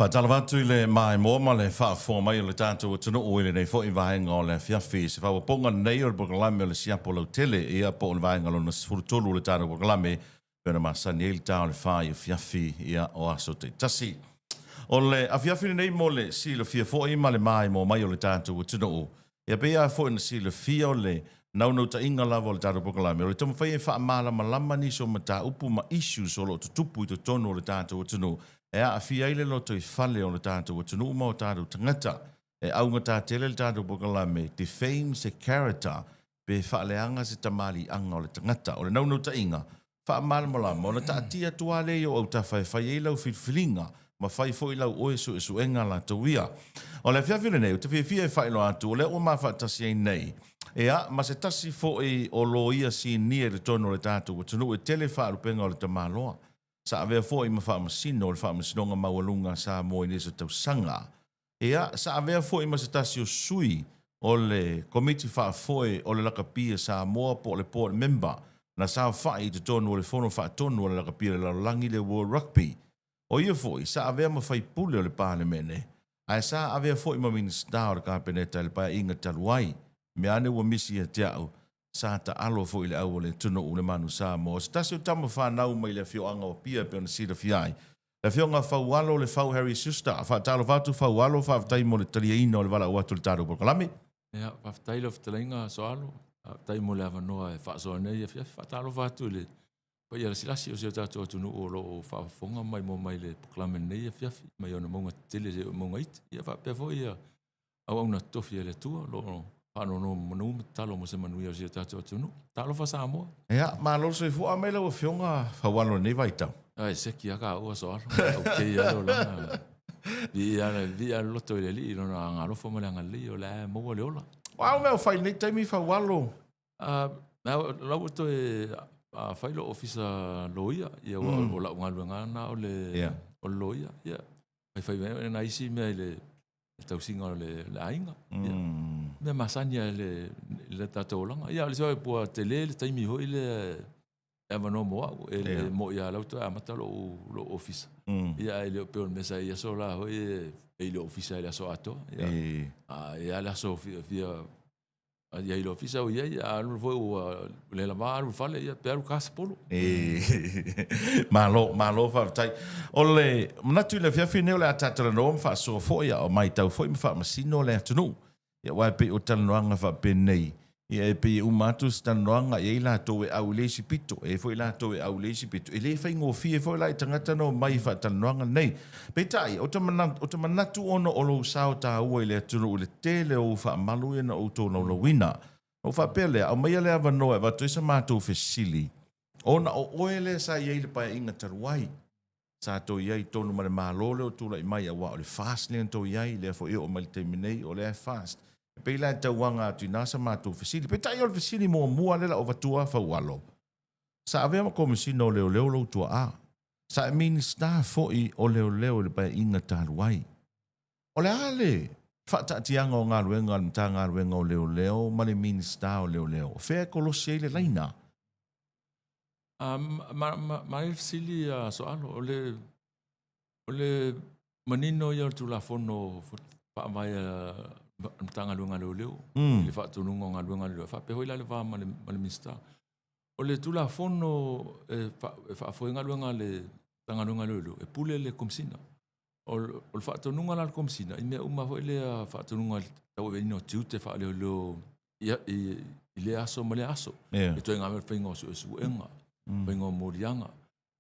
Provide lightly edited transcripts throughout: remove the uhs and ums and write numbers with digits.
Patalawatu i le mai mōma le whaafua mai o le tātou tunu o ile nei fo i vahenga o le whiawhi. Se whawaponga nei o le pokalame o le siapo lau tele ia po o le vahenga lo na sifurutulu o le tātou pokalame pēna masani e le tā o le whai o whiawhi ia o aso te tasi. O le a whiawhi nei mo le sila fia fo i ma le mai mō mai o le tātou tunu o. Ia pēa fo i na sila fia o le naunau ta inga lava o le tātou pokalame. O le tamu whai e wha malama lama ni so ma tā upu ma issues o lo tutupu i to tonu o le tātou tunu. E a fia ile loto i fale o le tātou o tunu uma o tātou tangata. E aunga tā tele le tātou pokalame defame se character pe whaaleanga se tamali anga o le tangata. O le naunau ta inga, wha malamalama o le tā tia tuale o au ta whai whai e lau whilwhilinga ma whai fo i lau oe su e su enga la tauia. O le whiawhine nei, o te whiawhia e whai lo atu, o le o ma whaatasi ei nei. E a, ma se tasi fo i o lo ia si nia le tono o le tātou o tunu e tele whaarupenga o le tamaloa. Sa avea fo i ma whaamasino o le whaamasinonga maualunga sa mo i nesa tau sanga. Ea, sa avea fo i ma se tasi o sui o le komiti whaafoe o le lakapia sa moa po le port member na sa whai i te tonu o le fono whaatonu o le lakapia le langi le World Rugby. O ia fo i, sa avea ma whai pule o le pānemene. Ai sa avea fo i ma minista o le kāpeneta le pā inga taluai. Me ane ua misi e te au. Sa ta alo fo ile au le tuno o le manu sa mo. Stasi o tama whanau mai le whioanga o pia pe ona sira fiai. Le whionga whaualo le whau Harry Suster. A whaatalo whatu whaualo whaatai mo le talia ina o le wala uatu le tāru pokalame. Ia, whaatai lo whatalinga so alo. Tai mo le awanoa e whaasoa nei e whaatalo whatu le. Pa ia silasi o seo tātua tunu o lo o whaafonga mai mo mai le pokalame nei e whiafi. Mai ona maunga tele se maunga iti. Ia whaapea fo ia au auna tofi e le tua lo Pano no manu talo mo se manu ia se tātou tunu. Talo fa Samoa. Ia, ma lo se fu a mai lau whionga whaualo nei vai tau. Ai, seki aka ua so alo. Okay, alo langa. Via loto i le li, no na ngalofo ma le angali o le moa le ola. Wau mea whai nei taimi whaualo. Lau to e whailo ofisa loia. Ia o la ungalu ngana o le loia. Ia. Whai na isi mea i le tau singa o le ainga. Me masania le tātou langa. Ia, le soe pua te le taimi hoi le wano moa. E le mo ia lauto e amata lo ofisa. Ia, e le peo mesa ia so la hoi e le ofisa e le aso ato. Ia, le aso fia ia i le ofisa o ia, alu foi le lama alu fale, ia, pe alu kasi polo. Malo whaatai. O le, manatu le whiawhine o le atatala noa mwha so fo ia o mai tau fo i mwha masino le atunu. Ia wai pe o talanoanga wha penei. Ia e pe umatu talanoanga e la to e au leisi pito. E fo i la to e au leisi pito. E le whai ngofi e fo i la i tangata no mai wha talanoanga nei. Pe tai, o ta manatu ono o lo sao ta ua i le atunu o le tele o wha malu e na o tōna o la wina. O wha pele, au mai le awa noa e watu isa mātou whesili. Ona o oele sa iei le pai inga taruai. Sa to iei tonu mare mālole o tūla i mai awa o le fast le to iei le fo i o mai te minei o le fast. Pe la tauanga atu nasa mātou whesili. Pe tai o le whesili mua lela o watua whaualo. Sa avea ma komisina o leo lo tua a. Sa e minista fo i o leo le pai inga taruai. O le ale. Whaatatianga o ngā ruenga al mta ngā ruenga o leo ma le minista o leo. Whea kolosi le laina. Ma e fisili so alo, o le manino ia tu la fono pa mai tanga luanga leo. Le fa tununga nga luanga leo. Fa pe hoila le va ma le mista. O le tu la fono fa foi nga luanga le tanga luanga leo. E pule le komsina. O le fa tununga la komsina. I me uma foi le fa tununga tau venino tiute fa leo ile aso ma le aso. E to nga me fingo su enga. Vengo morianga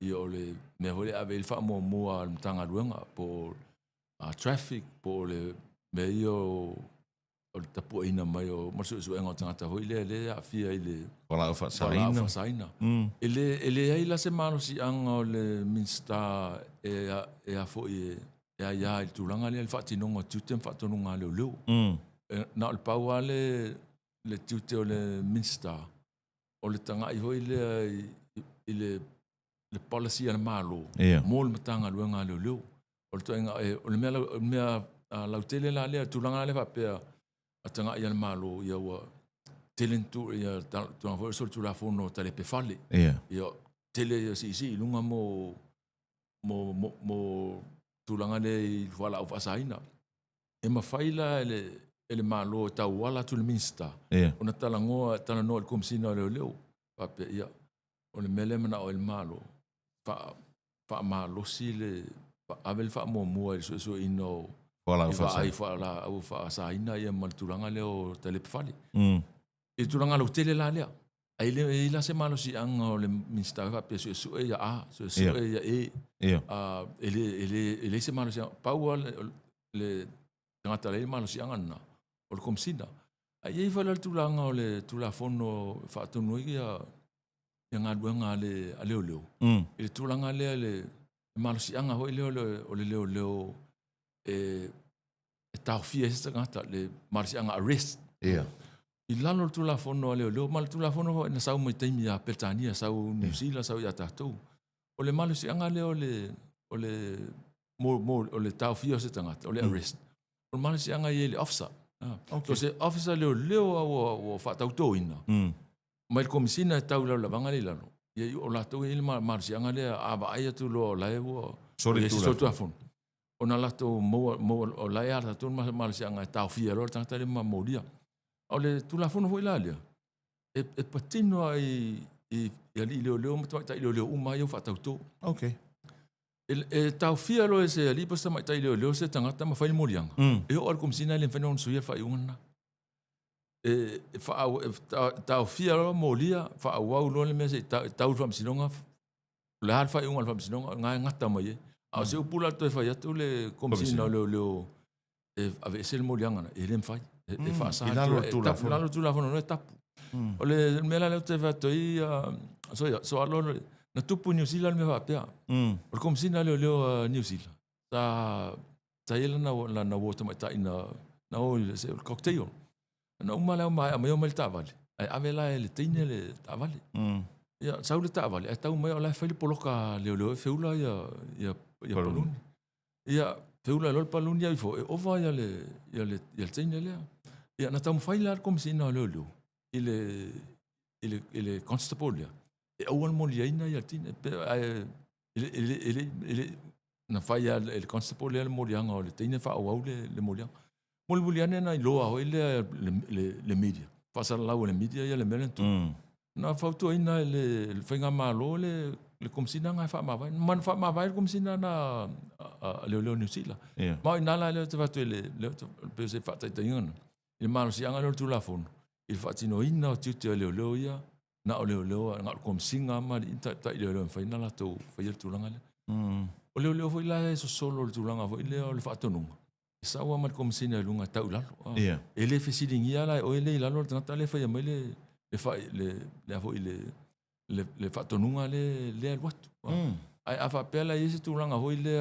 i ole me hole ave il fa mo al tanga luanga po traffic po le meio o tapu ina mai o mo su enga tanga hoi le a fia ile wala fa saina ele ai la semana si anga le minsta e a foi e ia il tulanga le fa tinonga tutem fa tonunga le na il paua le tute o le minsta o le tanga i hoi le policy ana malo mo le matanga luanga leo o le toenga o le mea lautele la le tulanga le fa pe atanga ia malo ia wa talentu ia tona foi so tu la fono tale pe fale ia tele si lunga mo tulanga le wala o fasaina. E mafaila ele malo tau wala tu le minsta. Ona tala no el komsina leo. Pape ia. O le mele mana o el malo. Fa malo si le avel fa mo el so ino. Wala o fa ai fa o fasaina ia mal tulanga leo telepfali. E tulanga lo tele la lea. Ai le la se malo si anga o le minsta fa pe so ia so ia ele se malo si pau le ngata le malo si anga na o le komsina. Ai e fa le tulanga o le tulafono fa tonu ia nga duanga le leo. E tulanga le malo si anga ho o le leo e tau fia se ngata le malo si anga arrest. I lalo tulafono leo mal tulafono na sau mai taimi a Petania sau New Zealand sau ia tatou. O le malo si anga leo o le tau fia se ngata o le arrest. O le malo si anga ia le officer. So se officer leo o fa tau ina. Mai komisina tau la vanga le lalo. Ia o la tau il malo si anga le ava ai tu lo la o sorry tulafono. Ona la to mo o la ia tu malo si anga tau fia lo tanga le mo dia. O le tulafono foi la lea. E patino ai ali leo mo tai leo uma eu fa tau. Okay. E tau fia lo se ali posta mai tai leo se tangata ma fai morianga. E o komsina le fenon suia fa iuna. E fa tau fia lo molia fa au lo le mese tau fam sinonga. Le har fa iuna fam sinonga nga ngata mai. A se pula to fa ya tu le komsina leo e ave se morianga e le fai. E fa sa lalo tulafono no tapu. O le mela le te va toi so alo na tupu New Zealand me va pea. O komsina leo New Zealand. Ta ele na water mai ta na o se cocktail. Na umala mai mai mai tavale. Ai avela ele tine le tavale. Ia saule tavale. E tau mai ola fai poloka leo feula ia paluni. Ia feula lo paluni ia fo o va ia le tine le. Ia na tau fai la komsina leo. Ele constable. E awal mo liaina ia tine ele na fai el constable le morianga o le tine fa au le morianga. Mo le morianga na loa ho le media. Fa sa la o le media ia le melentu. Na fautu ina le fenga malo le komsina nga fa ma vai. Man fa ma vai komsina na le New Zealand. Ma ina la le te fa le pese fa ta ina. Il malo si anga le tulafono. Il fa tino ina o tutu leo ia. Na o leo nga komsinga ma ta leo fa ina la to fa il tulanga le. O leo foi la so solo le tulanga foi leo le fa tonunga. Sa wa ma komsina lunga tau lalo. Ele fesilingia la o ele lalo tata le fa ia mai le fa le fa tonunga le al watu. Ai afa pela ese tulanga foi le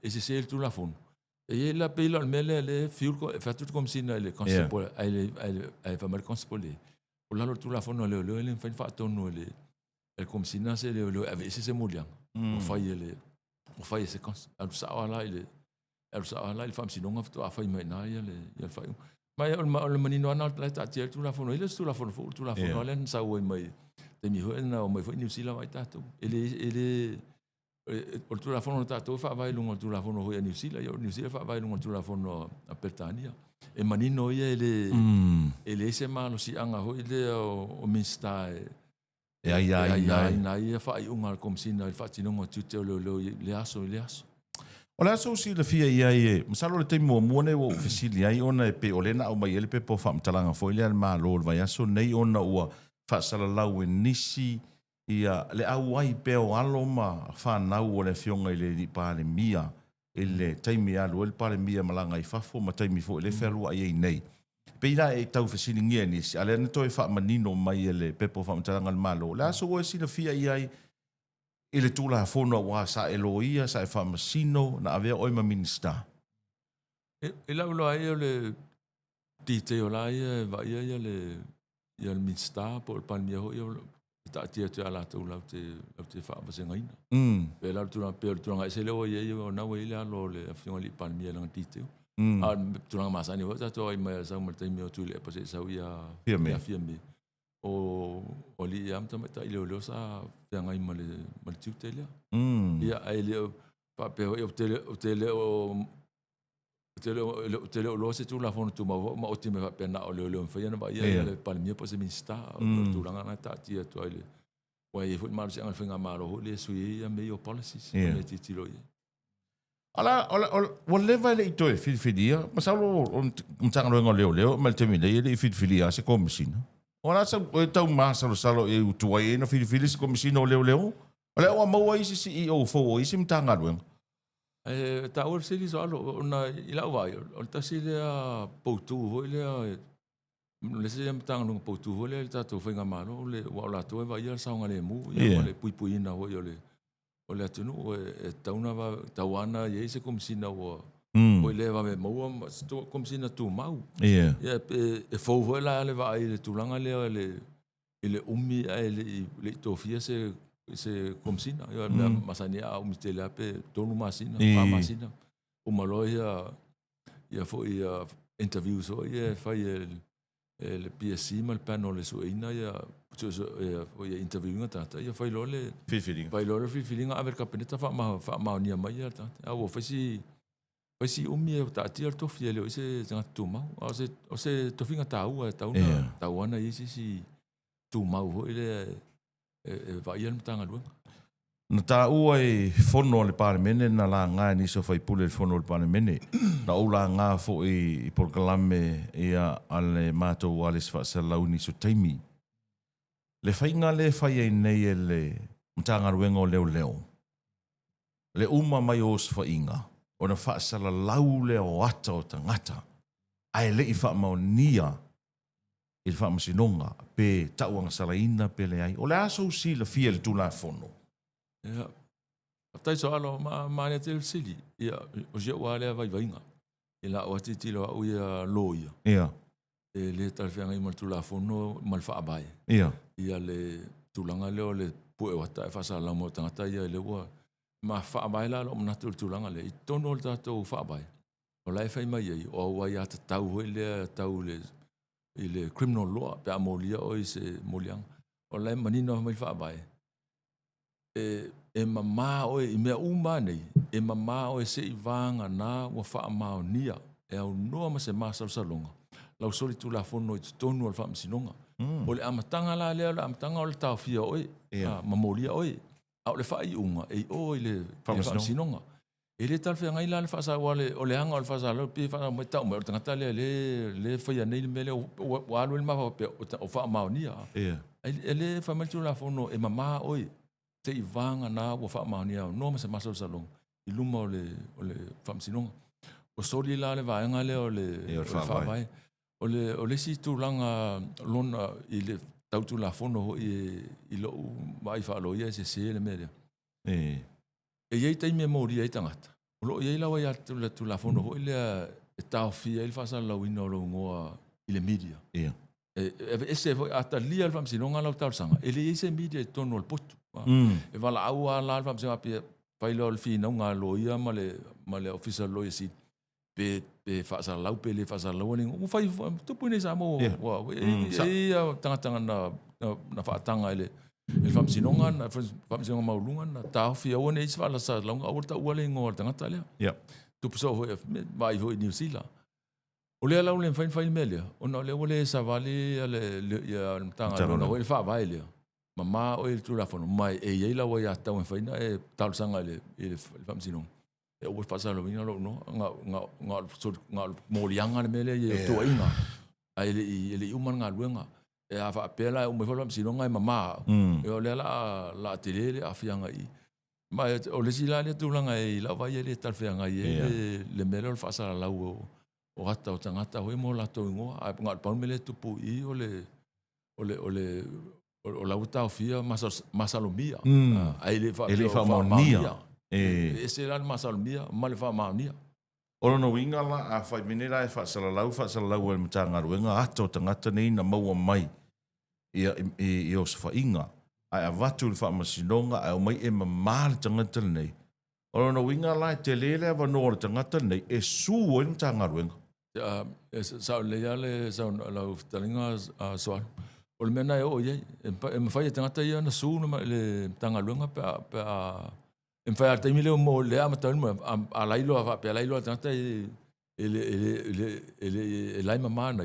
ese se el tulafono. E la pela al mele le fiul ko fa tut komsina le constable ai fa mal constable. O lalo tulafono le ele fa tonu le el komsina se le ave ese se moliang. O fa ese cons al sa la il fam sinonga to afa mai na ia le fa. Mai o manino ana la ta tia tulafono ele tulafono len sa o mai te mi ho na o mai foi New Zealand mai tato. Ele o tulafono tato fa vai lungo tulafono ho New Zealand New Zealand fa vai lungo tulafono a Petania. E manino ia ele se malo si anga ho ile o minsta ai fa unga komsina fa tinonga tutte le aso. O le aso si le fia ia masalo le temo mo ne o ofisili ai ona pe olena o mai ele pe po fam talanga fo ile al malo vai aso nei ona ua fa sala lau nisi ia le au ai pe o alo ma fa na o le fionga ile di pa le mia ele taimi alu el pa le mia malanga i fafo ma taimi fo ele felu ai nei pe ina e tau ofisili ngia ni ale ne to fa manino mai ele pe po fam talanga al malo le aso o si le fia ia ele tula fono wa sa eloia sa fa masino na ave o ma minista e la lo ai le dite la va ia le minista por palmia ho ta tia ala tu la te fa va sengaina pe la tu na se le o ia na we ile lo le afion li palmia la dite a tu na masani ho ta to ai ma sa mo te mi tu le pa se sa ia firme o li am ta ile lo sa ngai mal tutelia ia ele Pa pe o tele o lo se tu la fono tu ma o ti me pe na o le fa yana ba ia le palmia po se minsta tu langa na ta tia tu ile wa e fu mar se ang finga malo le sui ia me o policies le ti lo ia ala o leva le ito e filia ma sa lo tanga lo leo ma te mine le filia se komisina ona sa o tau ma sa lo salo e tu ai no filia se komisina o leo ole o mo ai se CEO fo i sim tanga lo ta o se li so ona ila vai o ta se le poutu ho le se am tanga no poutu ho le ta to finga malo le wa la to va ia sa ngale mu ia le pui na ho le o le atunu e tauna va tawana ye se komisina o o le va me mo sto komisina tu mau ia e fo vo la le va ile tu langa le umi le tofia se komisina ia masania au mitela pe tonu masina pa masina o malo ia fo ia interview so ia fa le PSC mal panel so ina ia o ia interview ngata ia fa lo le fifilinga aver kapeneta fa ma nia mai ia ta o fa si umi ta tia to fiele o se tanga tu mau o se to finga tau tauna si tu mau ho ile va ia tanga lu na ta ua e fono le parlemene na la nga ni so fai pule fono le parlemene na ula nga fo i porkalame ia ale mato wale fa salauni so taimi le fai nga le fai e nei le mtanga ruengo leo le uma mai o sfa inga o na fa sala lau le o ata o tangata ai le i fa maonia il fa masinonga pe tauanga salaina pe le ai o le aso si le fiel tu la fono ia tai so alo ma ne tel sili ia o je wale vai vainga ila o titi lo o ia loia ia e le tal fianga i mal tu la fono mal fa bai ia le tulanga le pu e wata fa sa la mo tanga ia le wa ma fa bai la lo na tulanga le tono le tato fa bai o lai fa mai ia o wa ia tau le tau le criminal law pe amolia o se moliang o lai manino mai fa bai e mama o e mea uma nei e mama o e se ivanga na wa fa maonia e au noa ma se masal salonga lau soli tu la fono i tonu al fa msinonga o le amatanga la le amatanga o le tau fia oi mamolia oi au le fa i unga e o le fa msinonga e le tal fia ngai la le fa sa wale o le hanga o le fa sa lo pe fa mo tau mo tangata le fa ya nei mele o alu le ma o fa maonia ele fa mal tu la fono e mama oi te ivanga na wa fa mania no ma se masal salong i luma o le famsinonga o soli la le vaenga le o le fa vai o le si tu langa lona i le tau tu la fono i lo mai fa lo ia se le media e ye tai memoria i tangata o lo ye la wa ya tu la fono o le e tau fia il fa sa la wino lo ngoa i le media ese ata lia fam sinonga la tau sanga ele ese media tono al potu e vala au la fam se api failo al fina nga loia male official lawyer si pe fa sa lau pe le fa sa lau ni u fai tu pune sa mo wa e tanga na fa tanga ele el fam sinonga na fam sinonga maulunga na tau fia one is vala sa lau au ta wale ngor tanga tale tu so vai ho New Zealand o le lau le fain melia ona le ole sa vale ale ya tanga no el fa vai le mama o il tu la fono mai e ye la wa ya ta faina e tal sanga le fam sinong e o fa sa lo vina lo no nga molianga le mele ye to inga ai le human nga luenga e a fa pela o me fam sinong ai mama e o le la tele a fianga i mai o le sila le tu langa e la va ye le tal fianga ye le mele o fa sa la o hata o tangata hoi mo la to ngo a ngal pa mele tu pu i o la uta fia masalomia ai le fa mania e se la masalomia mal fa mania o no winga la a fa minera e fa sala lau e mtanga ruenga ato tangata nei na maua mai i o fa inga ai avatu le fa masinonga ai mai e mal tangata nei o no winga la te lele va no tangata nei e su o mtanga ruenga sa le sa la talinga so o le mena o ye e me fai tangata ia na su no le tanga lunga pe em fa te mile mo le ama tan mo a lailo fa pe lailo tanta ele lai mama na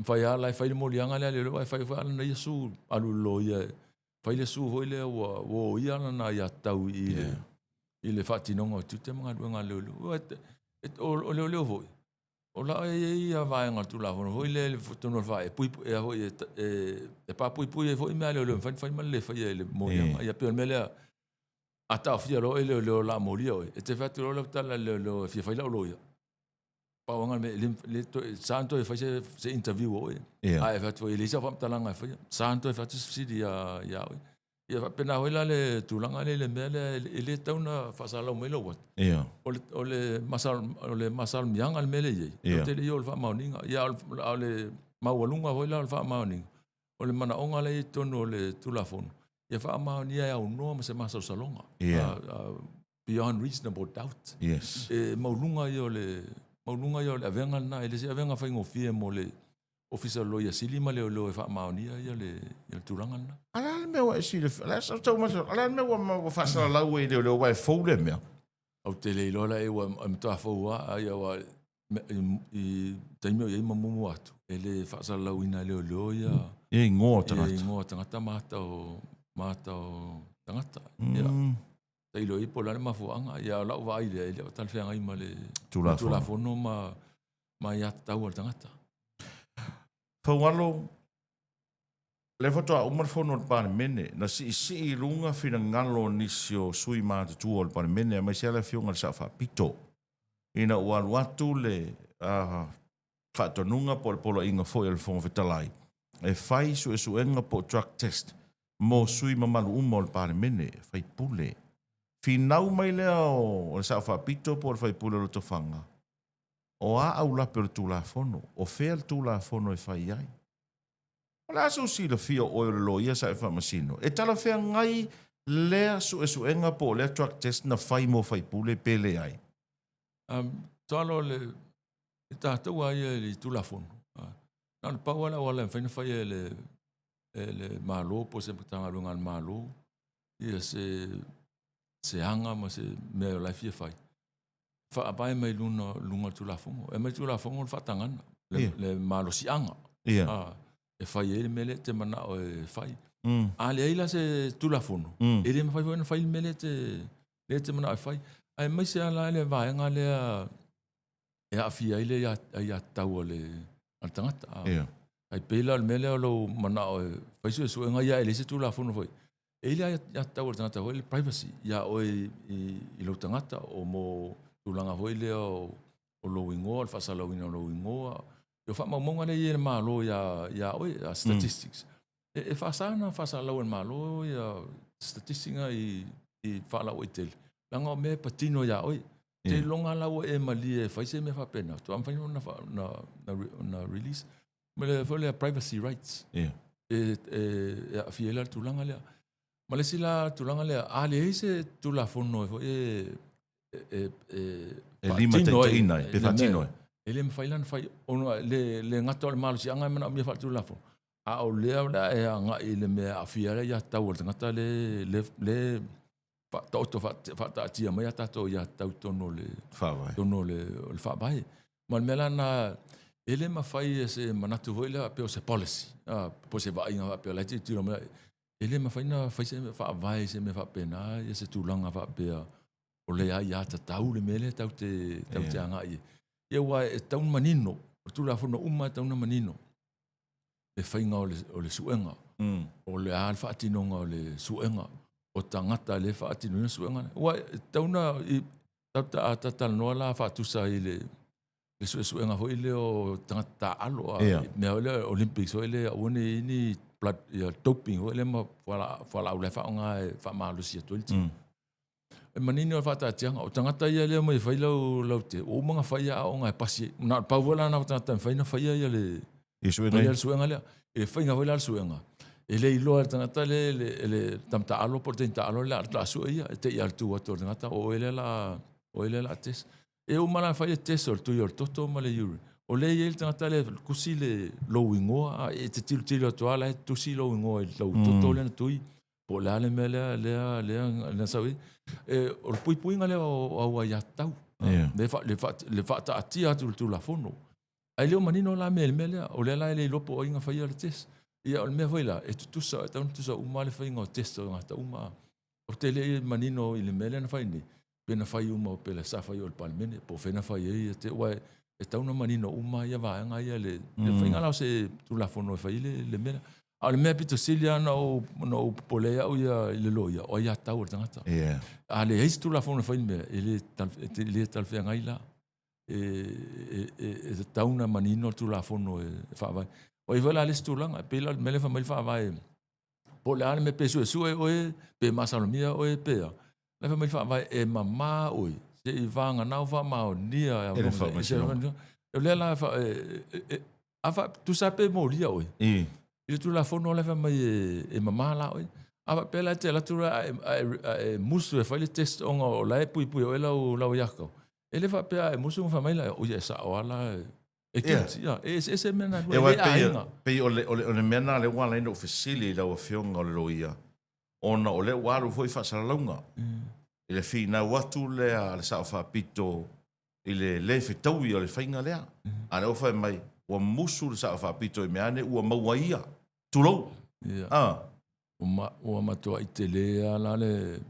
fa ya lai fa mo lianga le fa fa na yesu alu lo ia fa le su ho le wo ia na ya tau i le fa tinongo tu te mga duanga le o le vo o la ia va nga tu la ho le fotono fa e pui e pa pui e vo i me le fa ma le fa le mo ia pe me le ata fia lo ele lo la molia e te fa tu lo tala lo fia fa lo ia pa wanga me le santo e fa se interview o ai fa tu ele sa fa talanga fa santo e fa tu si dia ia ia fa pena hoila le tulanga le mele ele tauna fa sa lo melo wat o le masal mianga le mele ye te le yo fa mauninga ia le mawalunga hoila fa mauninga o le mana onga le tono le tulafon ia fa maunia ia no ma se masal salonga beyond reasonable doubt maulunga yo le avenga na ele se avenga fa ngofie mo le official lawyer silima le lo fa maunia ia le tulanga na ala me wa si le ala so to ma ala me wa fa sa la we le wa fo le me au te le lola e wa am to fo wa ia wa i taimio ia mamu atu ele fa sa la wina le lo ia e ngo tangata mata o tangata ia tai lo i pola ma fuanga ia la wa ile tal fe ngai ma le tula fono ma ia tau tangata Paualo le foto a umar fono pa mene na si lunga fina ngalo nisio sui ma tu ol pa mene ma sia la fionga sa fa pito ina wal watu le fa tonunga por polo inga foi el fon vetalai e fai su enga po drug test mo sui ma malu umol pa mene fai pule finau mai le o sa fa pito por fai pule lo tofanga o a au la per tu la fono o fel tu la fono e fai ai la so si le fio o lo ia sa fa masino e tala fe ngai le su enga po le truck test na fai mo fai pule pele ai talo le ta tu ai le tu la fono na pa wala fai le malo po se tanga lunga malo ia se hanga ma se me la fie fai fa apai mai lunga tu la fongo e mai tu la fongo fa tangana le malo si anga e fai ele mele te mana o e fai ale ila se tu la fongo ele me fai mele te mana o fai ai mai se ala le vai nga le e a fia ile ya tau le tangata ai pela le mele lo mana o fai su nga ya ele se tu la fongo foi ele ya tau le tangata le privacy ya o i lo tangata o mo tulanga hoi leo o lo ingoa, o fasa lo ingoa. Yo fa mamonga le ye malo ya oi statistics. E fasa lo malo ya statistics i fa la oi tel. Langa me patino ya oi. Te longa la e mali e fa se me fa pena. To am fa na release. Me le fo le privacy rights. E fiela tulanga le. Malesila tulanga le ale se tulafono lima te ina pe fatino ele me fai lan fai ono le ngato le malo si anga mana mi fa tu lafo a o le e anga ele me afia ya tau ngata le fa fa ta tia me ta to ya tau tono le fa bai mal melana ele ma fai se manatu voila pe se policy po se vai nga pe la ti tiro me ele ma fai na fai se fa vai se me fa pena ya se tulanga fa pe o le ai ata tau le mele tau te anga i. Ia wa e tau manino, o tu la fono uma tau na manino. E whainga o le suenga. O le alfa atinonga o le suenga. O tangata le fa atinonga suenga. Wa tau na i tau ta noa la fa tusa i le suenga hoi le o tangata alo. Mea o le Olympics hoi le one ini doping hoi le ma wala au le fa onga fa maalu si atuelti. E manini o fata tianga o tangata ia le mai fai lau te o mga fai a o ngai pasi na pa vola na tangata fai na fai ia le suenga le e fai nga vola suenga e le ilo tangata le tamta alo por te alo la su ia te ia tu o tangata o ele la tes e o mala fai tes o tu yo toto male yuri o le ele tangata le kusi le lo wingo e te tilo to ala tu si lo wingo lo toto le tui po la le me le sawi o pui ngale o ya tau le fa ta tia tu la fono ai le manino la me o le lopo o inga fa ia le tes ia o me foi la e tu sa uma le fa inga o tes o ngata uma o te le manino i le mele na fai ni pena fai uma o pela sa fai o le palmene po fena fai e te wa e tau na manino uma ia va nga ia le fai ngala se tu la fono fai le mele ale me pito silia no polea o ia le loia o ia tau o tangata ale heis tu la fono fai me ele tal fe nga ila e tau na manino tu la fono fa vai o i vola le stulanga pela mele fa mai fa vai po le ane me pesu e sue oe, pe masalomia oe pea. Le fa mai fa vai e mama oe, se i vanga nau fa mao nia. E le fa mai sino. E le la fa, afa, tu sa pe mo lia oe. I tu la fono le fa mai e mama la oe. Afa pela te la tu la musu e fa le test onga o la e pui oe lau yakau. E le fa pea e musu fa mai la oe sa o ala e kia, ese mena e pe o le mena le wala ino ofisili la o fionga o le loia. Ona o le waru foi fa salonga. Ile fi na watu le a le sa fa pito ile le fitau o le fainga le. Ana o fa mai o musu le sa fa pito e meane o mawaia. Tulo. O ma to itele ala le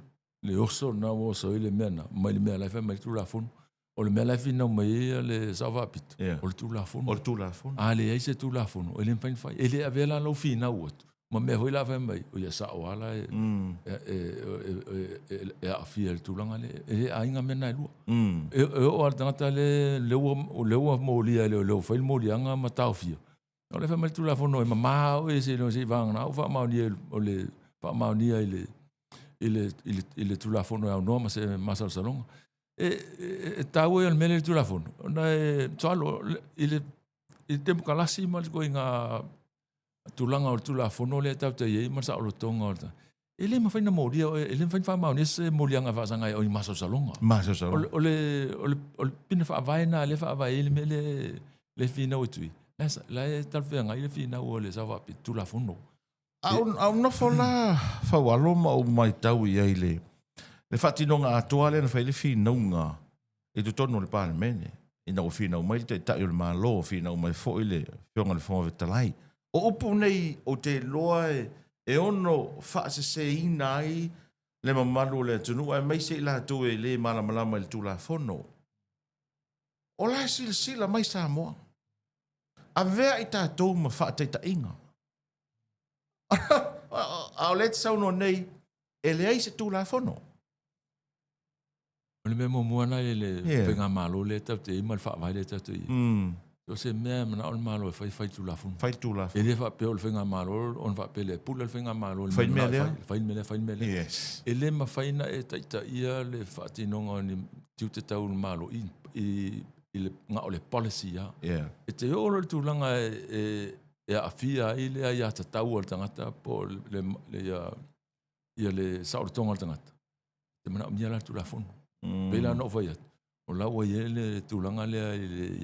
oso na o so ile mena, mai le mena la fa mai tu la fon. O le mea laifi nau mai le sawa pito. O le tūlafono. O le tūlafono. A le eise tūlafono. E le mwhain whai. E le avela lau fi nau atu. Ma mea hoi la whai mai. O ia sa o ala e a fia le tūlanga le. E a inga mena e lua. E o ala tangata le leua mōlia le leo whai mōlianga ma tau fia. O le whai mai tūlafono e mamā o e se no se vangana. O wha maunia o le wha maunia i le tūlafono e au noa ma se masal salonga. E tau e al mele tu la fono. Na e talo il tempo kalasi mal ko inga tulanga o tu la fono le tau te ye mal sa o tonga. Ele ma faina moria ele faina ma nese molianga va sanga o maso salonga. Maso salonga. O le pina fa vaina le fa va ele mele le fina o tui. La e tal fe nga ile fina o le sa va tu la fono. Au no fola fa walo ma o mai tau ia ile. Le fatinonga atoa le na fai le finonga e tu tono le parlemene. Ina o fina o mai te tai o le malo, fina o mai fo ile fionga le fonga vetalai. O upu nei o te loa e ono fa se ina ai le mamalu le tunu ai mai se la tu e le malamalama le tu la fono. O la sila mai sa moa. A vea i tātou ma fa te ta inga. A le te sauno nei e le ai se tu la fono. O le mea momuana le whenga malo le tau te ima le wha vai le tau te i. O se mea mana o le malo e whai tu la funu. Whai tu la funu. E le wha peo le whenga malo, on wha pele pula le whenga malo. Whai mea lea? Whai mea lea. Yes. E le ma whaina e taita ia le wha tinonga ni tiu te tau le malo i le ngā o le policy ia. E te oro le tūlanga e a fia i le ia ta tau o le tangata po le sauratonga o le tangata. Te mana o mia la tu la funu. Pela no vai atu. O la o ele tulanga le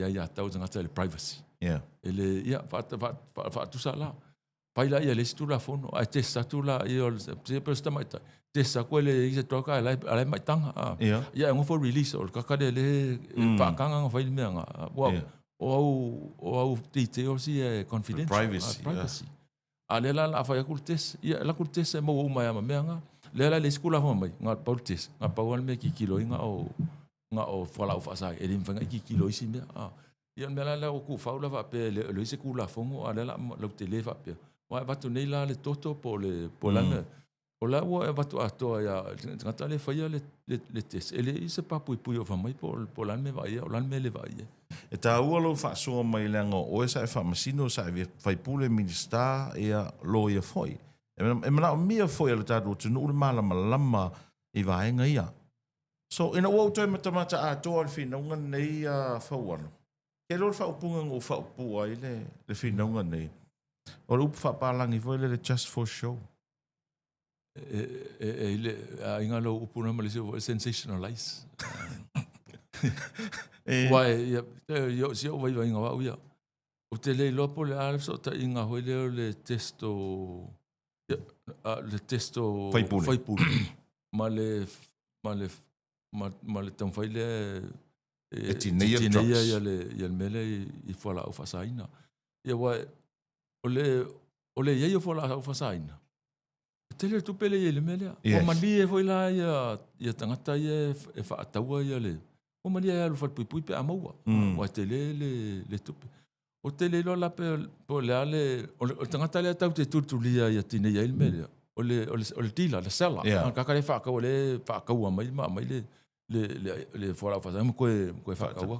ia tau tangata le privacy. Ele ia fa tu sala. Pai la ia le tu la fono. A te sa tu la ia se presta mai ta. Te sa ko le i se toka ala mai tanga. Ia ngo for release o ka ka le pa kanga nga fai me nga. O te o si confidential privacy. Ale la fa ya kultes. Ia la kultes mo o mai ma me nga. Le skula ho mai nga pautis nga pawal me ki kilo nga o fala o fasa e lim fanga ki kilo isi me ia me la o ku faula va pe le skula fongo ala la lo tele va pe va tu nei la le toto po la o la o va tu ato ya ngata le fa le tes ele se pa pui o fa mai po la me va ia o la me le va ia e ta u lo fa so mai lenga o sa fa masino sa vai pule minister ia lo ia foi. E mana o mia foi ala tātou tunu ule malama i vaenga ia. So, ina ua utoi matamata a toa le whinaunga nei a whauano. Ke lor whaupunga ngō whaupua i le whinaunga nei. O le upu whapālangi foi le Just for Show. A inga lo upuna malisi o sensationalize. Wai, si o vai inga wau ia. O te lei lopo le alef so ta inga hoi leo le testo... le testo Faipule. ma le tam fai le e tinei ia le mele I fola au fasaina ia wa ole ia ia fola au fasaina tele tu pele ia le mele o mali e foi la ia tangata ia e fa ataua ia le o mali ia lu fal pui pe amaua wa tele le tupe o tele lo la pe po le ale o tangata le tau te tutulia ia tinei ia le mele ole tila le sala ka ka le fa ka ole fa ka wa mai le fora fa mo ko fa ka wa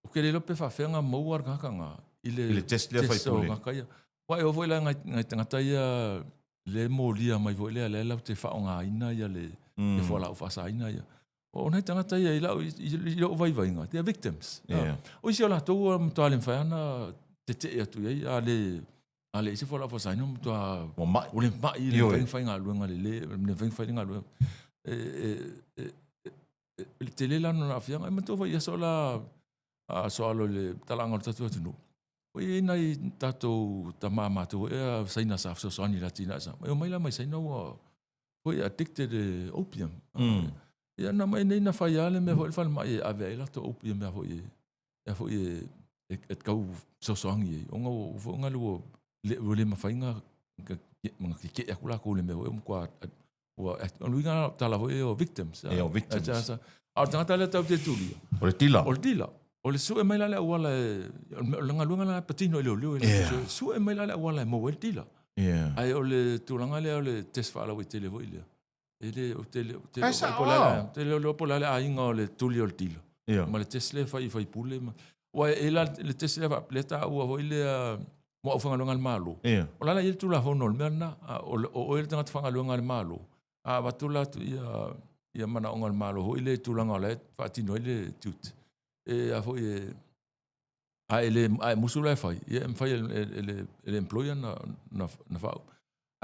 o ke le lo pe fa fenga mo war ka nga ile test le fa pule ka ia wa o voi la ngai tanga ia le mo lia mai voi le la te fa nga ina ia le fora fa sa ina ia o nei tanga ia ila I vai nga te victims o isi ola to mo to ale fa na te tu ia ale isi fora fa sa ina mo to o le mai le fa nga luenga le fa nga luenga le tele la no afianga ma to vai sola a soalo le talanga tatu tunu o nai tato ta mama to saina sa so soni latina sa o mai la mai saina o addicted opium ia na mai nei na fai ale me ho fal mai ave la to opium me ho et kau so songi o nga lu le ma fainga ke akula ko le me o kwa o luinga tala o victims a tangata le tau te tuli o le tila o le su e mai la wala langa lunga la patino le su e mai la wala mo el tila ai o le tulanga le o le tesfa la o tele vo ile ele o tele lo pola le ainga o le tuli o le tila ma le tesle fai pule ma wa ela le tesle va pleta o vo ile mo o fanga lunga malo o la il tula hono le merna o ele tanga fanga lunga malo a batula tu ia mana onga malo ho ile tulanga le fatino ile tut a foi ele musula fai ia fai ele employer na fa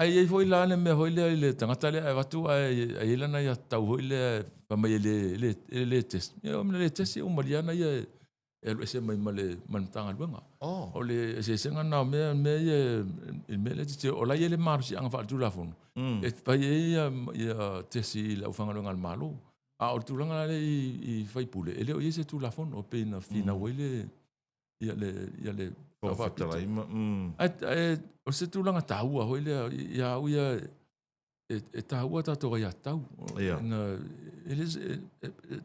ai foi lá me foi le tangata le vatu ai ele na ia tau ho ile pa mai le test ia me le test o mariana ia ele se mai male man tanga luanga o le se senga na me le te o la ele mar si anga fa tu la fon e pa ia tesi la fanga luanga malo a o tulanga le I fai pule ele o ese tu la fon o pe na fina wele ia le o fatala o se tulanga taua ho ile ia e taua ta to ia tau na ele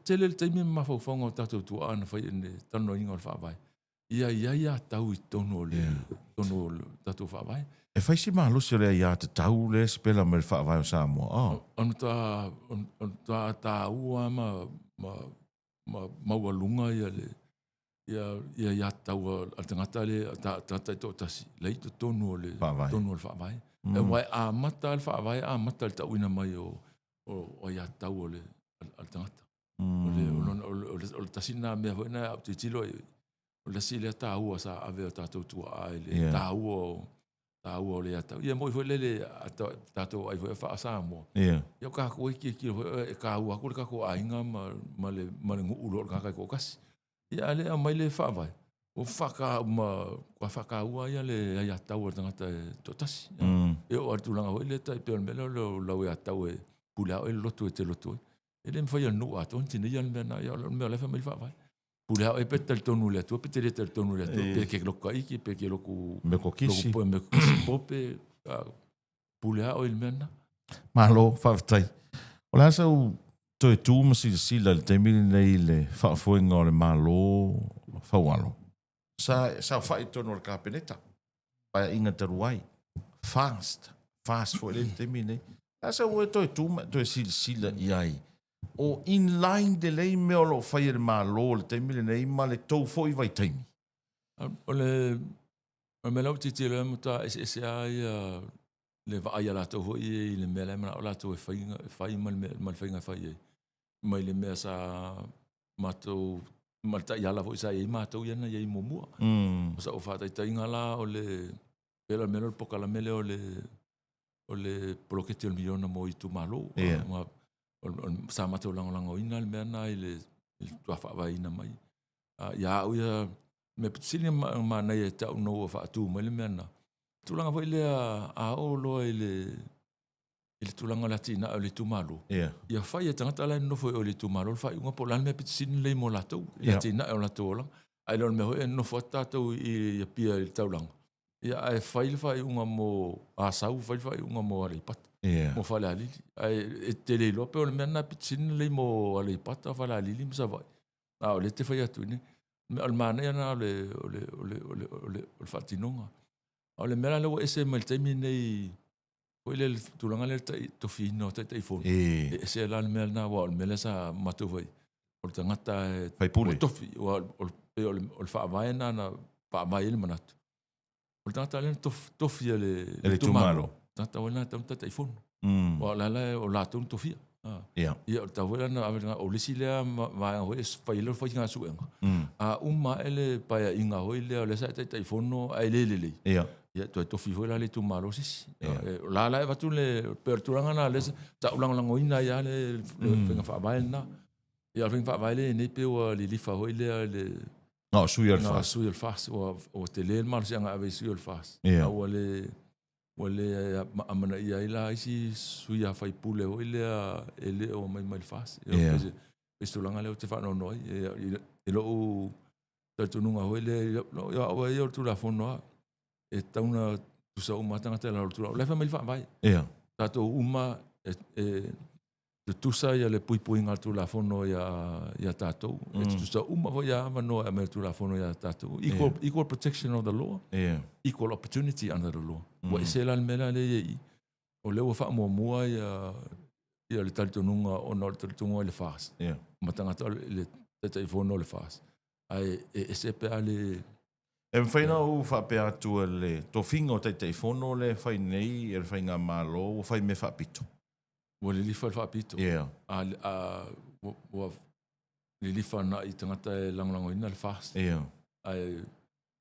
tele te mi ma fo fongo ta tu ana fai ne tano inga fa vai ia tau I tono le ta tu fa vai e fai si malo se le ia te tau le spela me fa vai sa mo on ta ua ma walunga ia le ia tau al tangata le ta to tasi le to tono le fa vai e wai a mata al fa vai a mata ta uina mai o ia tau le al tangata o tasi na me na te tilo o le sile ta ua sa ave ta to tu ai le ta ua le ata ia mo foi le ta to ai foi fa sa mo ia ka ko ki ka ua ko ka ko ainga ma le ulo ka ko kas ia le mai le fa vai o faka kwa faka ua ia le ia tau tangata to tasi e o tulanga ho le tai pe melo lo ia tau e pula e loto te loto ele me foi no ato tini ia me na ia me le fa mai fa vai pula e pe tel tonu le to pe tel tonu le to pe ke lo kai ki pe ke lo ku me ko kisi pope pula o il mena malo fa tai o la sa to e tu si la te mi nei le fa foinga le malo fa walo sa fa I tono le kapeneta pa inga taruai fast for le te mi nei asa o to e tu to e si la iai o in line de lei me o lo fa le malo le te mi nei ma le to foi vai taimi o me lau titi le muta SSI le va ia la to ho I le mele ma la to fai mal fai mai le me sa mato malta ia la vo sa I mato ia na ia momua sa o fa tai ngala o le pela melo poka la mele o le proquete el millón mo I tu malo ma sa mato lang ina le mena ile tu fa va ina mai ia me pitsili ma na ia ta no fa tu mai le mena tulanga foi le a o lo ele tulanga latina o le tumalo. Ia fai e tangata la no foi o le tumalo, fai unga po lan me pitsin le mo latou, latina o latou lang. Ai lo me hoi no foi tatou i pia i taulanga. Ia ai fai unga mo a sau fai unga mo ale pat. Mo fala ali. Ai e te le lo pe o le mena pitsin le mo ale pat fala ali mi sa vai. Ah, o le te fai atu ni. O le mana ia na o le fatinonga. O le mena le o ese mal taimi nei o le tulanga le to fino te fon. Ese la le mena na o le mena sa matu vai. O tangata fai pule. To fi o fa vai na pa mai le manatu. O tangata le to fi le tumalo. Tangata o na te fon. O la to fi. Ia ta wela na o le sile va o es fa ilo fa nga suenga. Uma ele pa inga ho ile le sa te fono ai le. Ia to fi wela le tu malo sis. La va tu le perturanga na le ta ulang lang ina ya le venga fa va na. Ia venga fa va le ne pe o le li fa ho ile le no sui al fas o te le mal sanga ave sui al fas. O le amana ia ila isi suia fai pule o ele o mai fas pesto langa le te fa no e lo tu nunga o ele no o tu la fono e tauna tu sa uma tanga te la tu le fa mai fa vai tato uma tu sa ia le pui ngal tu la fono ia tato tu sa uma vo ia no a tu la fono ia tato equal protection of the law equal opportunity under the law wa isela mela le o le fa mo ia le tal tonunga o no tal tonga le fas matanga tal le te fono le fas ai se pe ale fai na u fa pe atu le to fingo te fono le fai nei e fai nga malo fai me fa pito o le lifa fa pito le lifa na i tangata e langlango ina le fas ai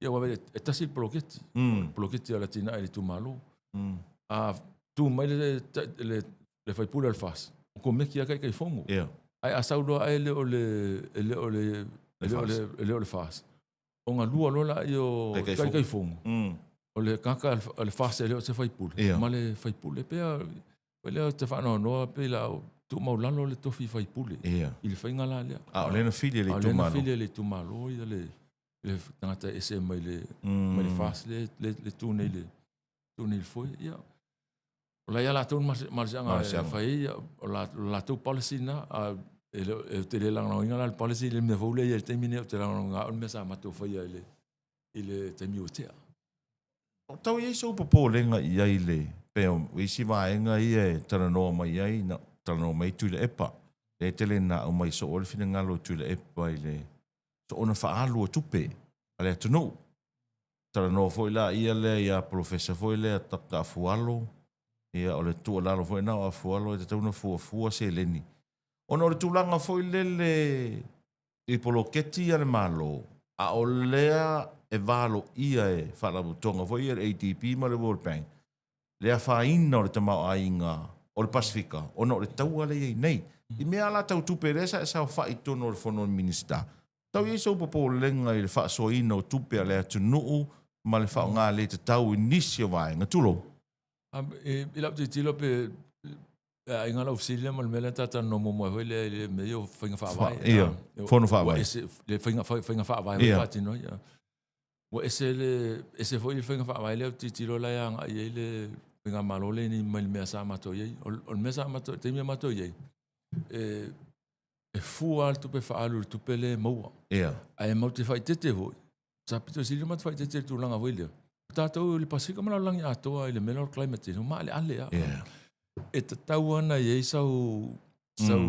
ia wa e tasi bloqueti ala tina e tu malo tu mai le fai pula le fas ko me ki kai fongo ai asaudo ai le fas onga lua lola io kai fongo o le kaka le fas le se fai pula ma le fai pula pe le te fa no pe la tu mau lalo le tofi fai pule il fai ngala le le na fili le tu malo le tu malo i le tangata ese mai le fas le tu nei foi ia la ya la tu marjanga fai la tu policy na te le lang ngala policy le me vole ia te mine te lang ngala me sa mato fai ile te miutea tau ye so popo lenga ia ile peo isi vaenga ia tara no mai ai na tara no mai tu le epa le tele na o mai so ol fina ngalo tu le epa ile so ona fa alu tupe ale to no tara no foi la ia le ia professor foi le taka fualo ia ole tu la lo foi na fualo te tau no fu se leni ona le tulanga foi le i poloketi ale malo a olea e valo ia e fa la butonga foi ia ATP ma le World Bank le faina o le tamau ainga o le Pasifika o no le taua le iei nei i mea la tau tupe resa e sao fai tono le fono minista tau i sau popo lenga i le fa soina o tupe a le atu nuu ma le fa ngā le te tau inisi o vaenga tulo i lau te tilo pe i ngala ufsile ma le mele tata no momo hoi le meio whainga wha vai ia fono wha vai le whainga wha vai hoi whatino ia wa ese foi il whainga wha vai leo te tilo la ianga i le nga malole ni mai mea sa mato ye o mea sa mato te mea mato ye e fu alto pe fa alu tu pele mo ai mo te fai tete ho sa pito sili mat fai tete tu langa wile tato le pasika mana lang ya to ile menor climate no ma ale e te tau ana ye sa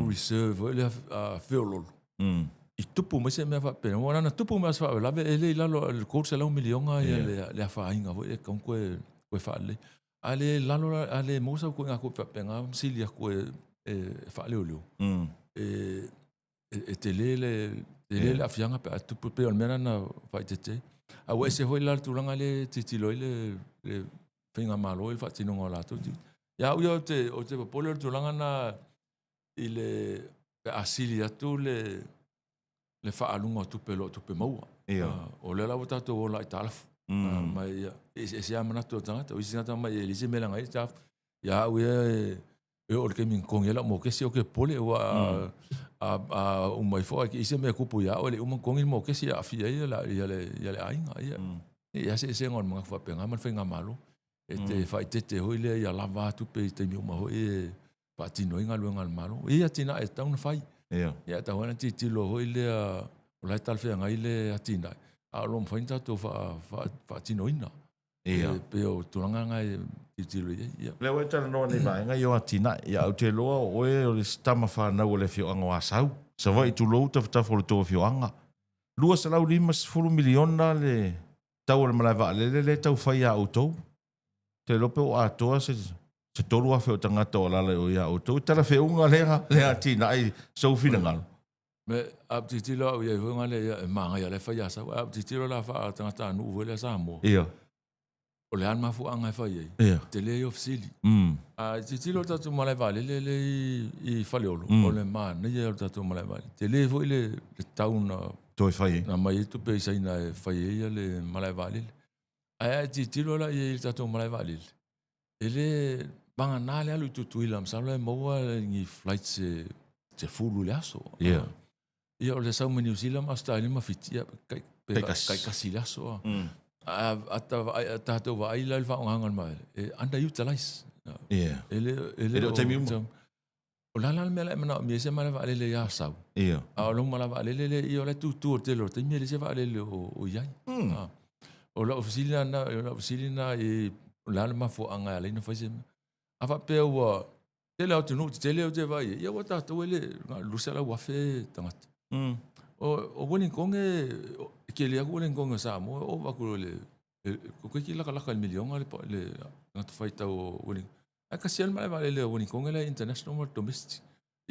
reserve le feolol i tupu mai se mea fa pe wana na tupu mai fa la ele lalo le course la 1 million le fa inga e kon ko fa le ale lalo ale mosa ko nga ko penga silia ko fa le olo te le afianga pe tu pe mena na fa tete a we se hoi la tu langa le titilo le finga malo il fa tino ngola tu ya o te polo tu langa na ile asilia tu le fa alunga tu pe mo o le la vota tu o la italf mai se amana to tanga o isi tanga mai elise mela ngai taf ya we e o ke min kongela mo ke se o ke pole wa a o mai fo ke ise me kupu ya o le o kongi mo ke se a fia ya le ainga ya se ngon mga fa penga man fenga malo e te fa te hoile ya lava tu pe te mi mo e pa tino inga lu ngal malo ia tina e taun fai ya ta wana ti lo hoile o lai tal fe ngai le atina a lom fainta to fa tino ina pe o tulanga ngai ti lo ia le o tala no ni vai ngai o atina ya o te loa o e o stama fa na o le fio anga wa sau sa vai tu lo ta fo to fio anga lua sa lau 5 miliona le tau le malava le tau fai a auto te lope o atoa se tolu a feo tangata o lala o ia auto tala fe unga le atina ai so fina ngal me abtitilo o ia hunga le manga ia le fai asa abtitilo la fa tangata nu vele sa mo o le alma fu anga fai te le ofsili a titilo tatu malava le I faleolo o le man ne ia tatu malava te le vo le tauna toi fai na mai tu pe sai na fai ia le malava le ai titilo la ia tatu malava le ele banga na le alu tu ilam sa le mo ni flight se fulu le aso ia o le sau me New Zealand hasta ni ma fitia kai kasi le aso ata to va ila va ngal mai anda utilize ele o te mi o la me la me se mala va le ya sau a lo mala va le io le tu te lo te mi le se va le o ia o la oficina e la ma fo anga le no fase ava pe o te le tu no te le o te vai ia o ta to le lu se la wa fe tangat o woni konge ke le ko le konge sa mo o va ko le ko ki la ka million le ngat faita o woni a ka sial mai vale le woni konge le international domestic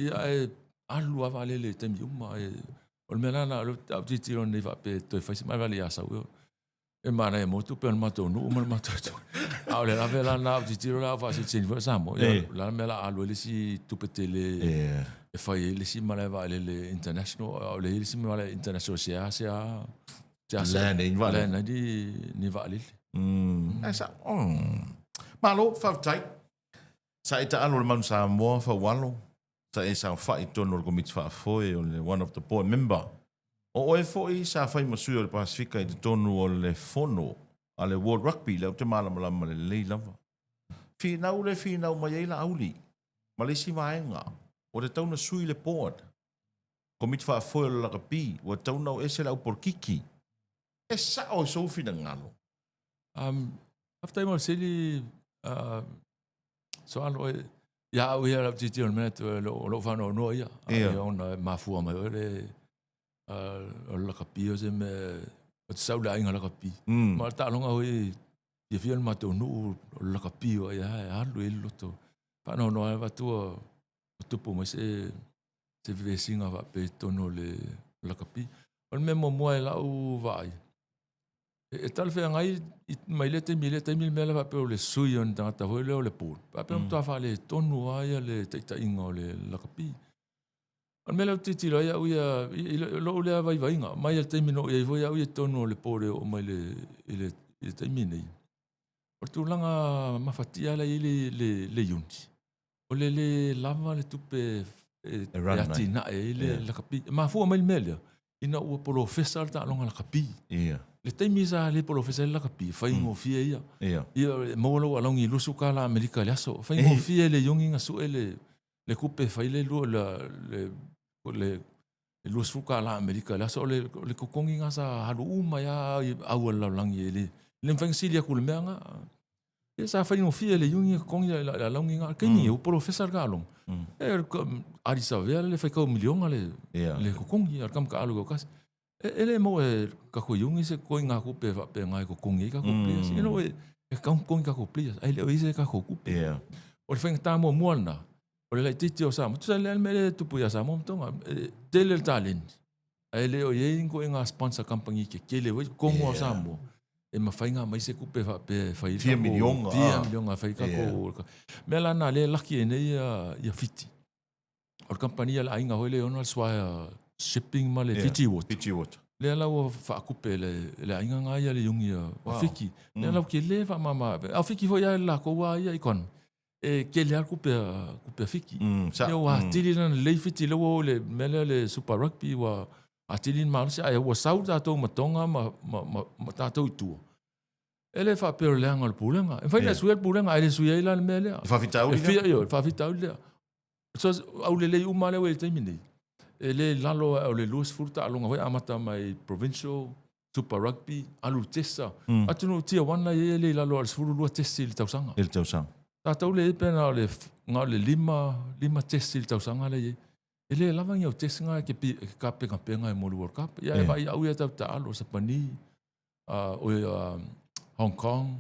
ia e alu va le te mi uma o me na lo ti tiro ne va pe to fa mai vale ya sa e mana e mo tu pe ma to no ma to a le la vela na ti tiro la fa si sin sa mo la me la alu le si tu pe tele e fa le si mai vale le international o le si mai vale international sia vale na ni vale esa malo fa tai sa ita alo le man sa mo fa walo sa esa fa ito no komit fa foi one of the board member o e foi sa fa mo sui o Pacifica i tonu o le fono ale World Rugby le te mala le lava fi na mai la auli malisi vaenga o le tau na sui le board komit fa foi la rugby o tau na ese la por kiki esa o so fi ngalo after mo seli soalo ya we are ti on met lo fa no ia on ma fu ma le la capio se me o sa la inga la capi ma ta longa we ye fiel ma to no la capio ya lo el to pa no va tu po me se vecinga va pe to no le la capi on memo mo la u vai e tal fe ngai mai le te mil mela va pe le sui on ta ho le pol pa pe to fa le tonu ai le te inga le la capi on mela ti lo ya lo le vai inga mai le te mino e vo ya tonu le pole o mai le te mini por tu langa ma fatia le yunti o le lava le tupe ya tina le capi ma fu mai mela ina o professor ta longa la capi le taimi sa le professeur la capi fa ingo fia ia mo lo along i lusu kala Amerika le so fa ingo fia le yongi nga su le coupe fa le lu le lusu kala Amerika le so le kokongi nga sa halu uma ya awal la lang le fang silia kul menga ia sa fa ingo fia le yongi kongi la long nga kini o professeur ka long ari sa le fa ko million le kokongi kam ka alu ka ele mo ka ko yungi se ko nga ko pe ngai ko kongi ka ko plia you know ka ko nga ko plia ai le ise ka ko ku o feng ta mo na o le titi o sa mo tu le me tu pu ya sa mo tonga tele talent ai le o ye ko nga sponsor company ke le ko mo sa mo e ma fainga mai se ku pe fa 4 million a fa ka ko me la na le laki ne ya fiti o company la inga ho le ono swa shipping ma le fiti wot Le lau whaakupe le ainga ngā ia le yungi a whiki. Le lau ke le wha mama. A whiki fo ia la ko wā ia ikon. E ke le kupe a whiki. Ia wa tiri na le whiti lau le mele le Super Rugby wa a tiri na marasi. Ai wa sau tātou matonga ma tātou itua. Ele wha pero leanga le pūlenga. E whaina sui le pūlenga, ai le sui ai la le mele. E whawhitau lea? E whia yo, whawhitau lea. So, au le umale o e taimini. E le lalo o le luas furuta alonga hoi amata mai provincial, Super Rugby, alu tesa. Atunu tia wana e le lalo al sfuru lua tesi le tausanga. Le tausanga. Tātau le pena ngā le lima tesi le tausanga le e. E le lawangi au tesi ngā ke kape kampenga e molu World Cup. Ia e vai au ia tau ta alo Sapani, Hong Kong,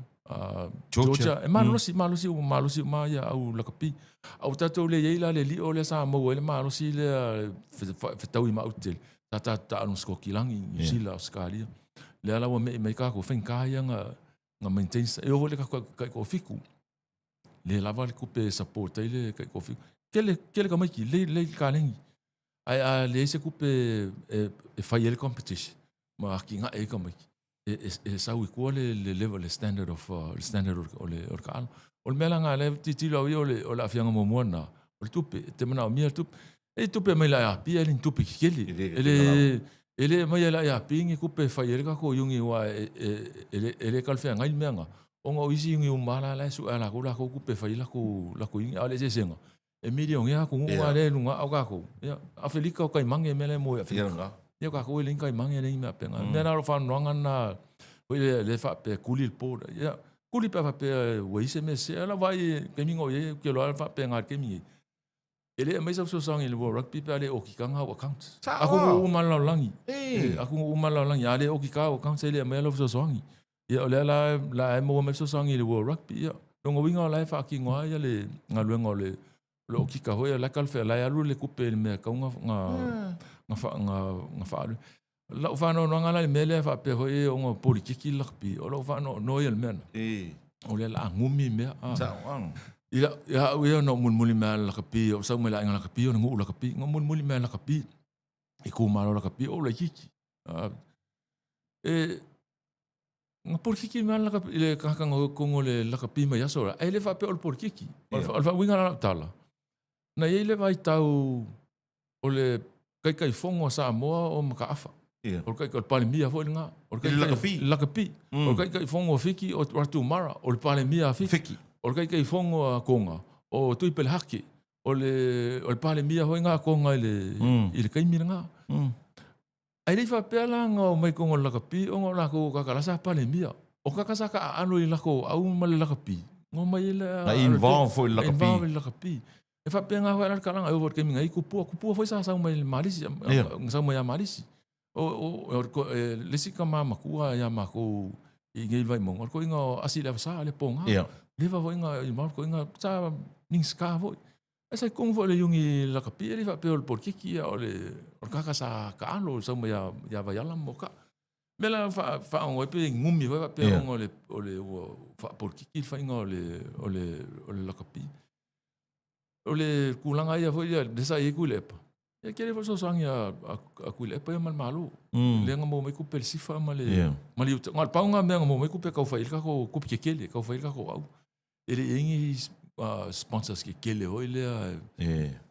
Georgia. E malusi ma ia au lakapi. Au tātou le yeila le li o le sa mau e le malusi le whetau I mautele. Ta anu skokilangi, New Zealand, Australia. Le alawa me kako whenkai ngā maintains. E oho le kai ko fiku. Le lava le kupe support ai le kai ko fiku. Kele ka maiki, le kālengi. Ai le se kupe e whai ele competition. Ma ki ngā e ka maiki. E sau I kua le level, le standard o le kaano. O le mela ngā le titilo au I o le awhianga momuana. O le tupe, te mana o mia le tupe. E tupe mai la api, e le tupe kikeli. Ele mai la api, ngi kupe whai ele kako yungi wa ele kalwhea ngai meanga. O ngā isi yungi umala la su ala ko kupe whai lako yungi. Ale se senga. E miri o ngia ko ngunga le lunga au kako. Awhelika o kai mange mele mo e awhelika. Ia kako e linkai mange le ime apenga. Mena ro whanronga na le whape kuli pōra. Ia kuli pa whape weise me se ala vai kemingo ye ke loa whape ngā kemingi. Ele e meisa usosangi le World Rugby pa le okikanga o account. Ako ko umala langi. Ako ko umala langi. Ale okika o account ele e meila usosangi. Ia ole la e mo me usosangi le World Rugby. Ia longo winga o lai whaki ngoa ia le ngā luenga o le okika hoi la kalwhea lai alu le kupe le mea kaunga ngā whaaru. Lau whanau noanga lai mele whape hoi o ngā porikiki lakpi. O lau whanau noi al mena. O le la ngumi mea. Ia au ia no mulmuli mea lakapi. O sau me la inga lakapi o na nguu lakapi. Ngā mulmuli mea lakapi. I kumaro lakapi o la kiki. Ngā porikiki mea lakapi. I le kakanga kongo le lakapi mai asora. E le whape o le porikiki. O le whainga na tala. Na iei le vai tau o le kai fongo sa moa o makaafa. O le kai palemia foi ngā. O le kai lakapi. O le kai fongo fiki o ratu mara. O le palemia fiki. O le kai fongo a konga. O tui pele hake. O le palemia foi ngā konga I le kaimira ngā. Ai rei whapea la ngā o mai kongo lakapi o ngā lako kakarasa palemia. O kakasa ka anu I lako au ma le lakapi. Ngā mai le... Na involve foi lakapi. Involve lakapi. E whapea ngā hoi karanga au vor keminga I kupua. Kupua foi sa sau mai marisi. Sau mai a marisi. O lesi ka mā makua ia mako I ngei vai monga. Ko inga asi le wasa le ponga. Lewa foi inga I mau ko inga sa ning ska foi. E sai kong foi le yungi lakapi. E le whapea o le porkiki o le kakasa ka alo sau mai a vai ala moka. Mela whaongo e pe ngumi foi whapea o le porkiki whainga o le lakapi. O le kulanga ia foi ia desa I kulepa. Ia kere foi sosangi a kulepa ia mal malu. Le nga mo mai kupe le sifa ma le uta. Ngal paunga mea nga mo mai kupe kau whailka ko kupe ke kele. Kau whailka ko au. Ele ingi sponsors ke kele hoi lea.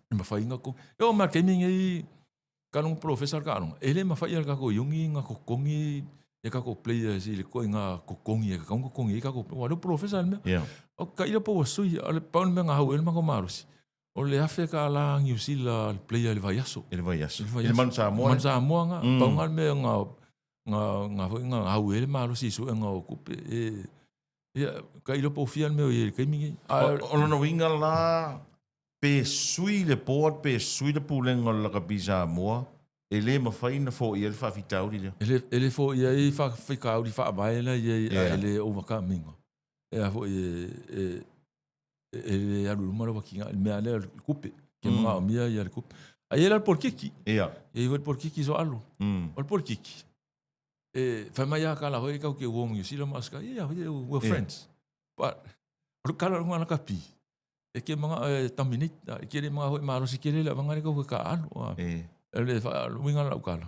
Ma whainga ko. E o ma keming I kanong professor kanong. Ele ma whailka ko yungi nga kokongi. E kako players I le koi nga kokongi. E kakong kokongi. E kako wadu professor mea. O ka ila po wasui. Ale paun mea nga hau ele ma ko marusi. O le afe ka la New Zealand player le vaiaso. Ele vaiaso. Ele manu Samoa. Manu Samoa nga. Paungan me nga hau ele malo si su nga o kupe. Ka ilo po fian me o ele kaimingi. O lona winga la pe sui le board, pe sui le pulenga la kapi Samoa. Ele ma faina fo I ele whawhitauri lea. Ele fo I whawhikauri whaamaela ele o waka minga. E a fo ele alu rumara wakinga mea le kupe ke mga o mia I le kupe a ele al porkiki e il porkiki so alu o le porkiki e whamaya ka la hoi kau ke uomu New Zealand maska we're friends but o kala runga na kapi e ke mga taminita e ke le mga hoi marosi ke le la wangare kau ka alu ele winga la ukala